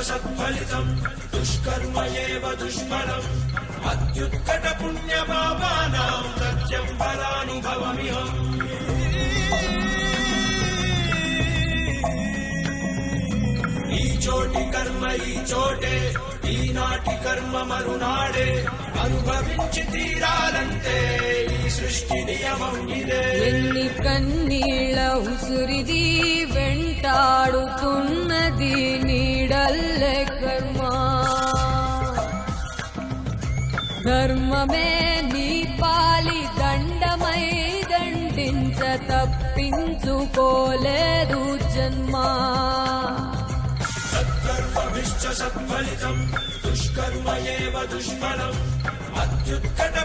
సత్ఫలితం దుష్కర్మ ఏవ దుష్ఫలం అత్యుత్కట పుణ్యపాపానాం సత్యం ఫలానుభవమిహం. ఈ చోటి కర్మ ఈ చోటే, ఈనాటి కర్మ మరునాడే, అనుభవించి తీరాలంటే ఈ సృష్టి నియమం ఇదే. ఎన్ని కన్నీళ్ళ ఉసురిది వెంటాడుతున్నది నీడల్లే కర్మ. ధర్మమే నీ పాలి దండమై దండించ తప్పించుకోలేదు జన్మ. సత్కర్మభిశ్చ సత్ఫలితం దుష్కర్మ ఏవ దుష్ఫలం అత్యుత్కట